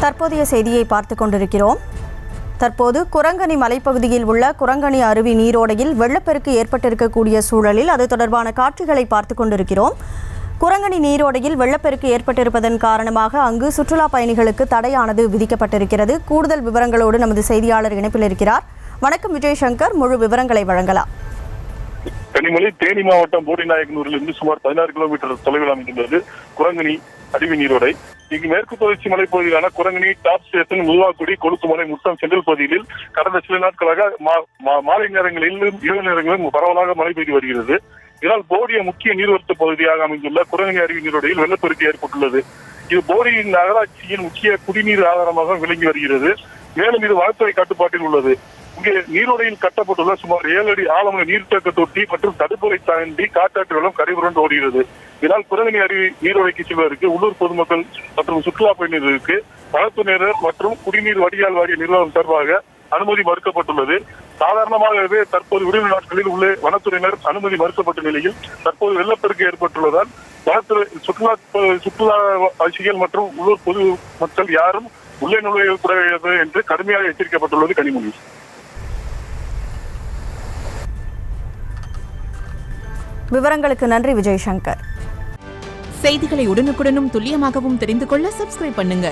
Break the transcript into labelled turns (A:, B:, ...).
A: தற்போதைய செய்தியை பார்த்துக் கொண்டிருக்கிறோம். தற்போது குரங்கணி மலைப்பகுதியில் உள்ள குரங்கணி அருவி நீரோடையில் வெள்ளப்பெருக்கு ஏற்பட்டிருக்கக்கூடிய சூழலில் அது தொடர்பான காட்சிகளை பார்த்துக் கொண்டிருக்கிறோம். குரங்கணி நீரோடையில் வெள்ளப்பெருக்கு ஏற்பட்டிருப்பதன் காரணமாக அங்கு சுற்றுலா பயணிகளுக்கு தடையானது விதிக்கப்பட்டிருக்கிறது. கூடுதல் விவரங்களோடு நமது செய்தியாளர் இணைப்பில் இருக்கிறார். வணக்கம் விஜயசங்கர், முழு விவரங்களை வழங்கலாம்.
B: கனிமொழி, தேனி மாவட்டம் போடிநாயக்கனூரிலிருந்து சுமார் 16 கிலோமீட்டர் தொலைவில் அமைந்துள்ளது குரங்கணி அருவி நீரோடை. இங்கு மேற்கு தொடர்ச்சி மலைப்பகுதியிலான குரங்கணி டாப் ஸ்டேஷன், முதுவாக்குடி, கொளுக்குமலை, முட்டம், செந்தில் பகுதிகளில் கடந்த சில நாட்களாக மாலை நேரங்களிலும் இரவு நேரங்களிலும் பரவலாக மழை பெய்து வருகிறது. இதனால் போடிய முக்கிய நீர்வரத்து பகுதியாக அமைந்துள்ள குரங்கணி அருவி நீரோடையில் வெள்ளப்பெருக்கு ஏற்பட்டுள்ளது. இது போடியின் நகராட்சியின் முக்கிய குடிநீர் ஆதாரமாக விளங்கி வருகிறது. மேலும் இது வனத்துறை கட்டுப்பாட்டில் உள்ளது. இங்கே நீரோடையில் கட்டப்பட்டுள்ள சுமார் 7 அடி ஆழமுள்ள நீர்த்தேக்க தொட்டி மற்றும் தடுப்பறை தாண்டி காட்டாற்று வெள்ளம் கரைபுரண்டு ஓடுகிறது. இதனால் குரங்கணி அருவி நீரோடைக்கு செல்வதற்கு உள்ளூர் பொதுமக்கள் மற்றும் சுற்றுலா பயணிகளுக்கு வனத்துறையினர் மற்றும் குடிநீர் வடிகால் வாரிய நிர்வாகம் சார்பாக அனுமதி மறுக்கப்பட்டுள்ளது. சாதாரணமாகவே தற்போது விடுமுறை நாட்களில் உள்ள வனத்துறையினர் அனுமதி மறுக்கப்பட்ட நிலையில் தற்போது வெள்ளப்பெருக்கு ஏற்பட்டுள்ளதால் வனத்துறை சுற்றுலா வாசிகள் மற்றும் உள்ளூர் பொது மக்கள் யாரும் உள்ளே நுழையக்கூடாது என்று கடுமையாக எச்சரிக்கப்பட்டுள்ளது. கனிமொழி,
A: விவரங்களுக்கு நன்றி விஜயசங்கர்.
C: செய்திகளை உடனுக்குடனும் துல்லியமாகவும் தெரிந்து கொள்ள சப்ஸ்கிரைப் பண்ணுங்க.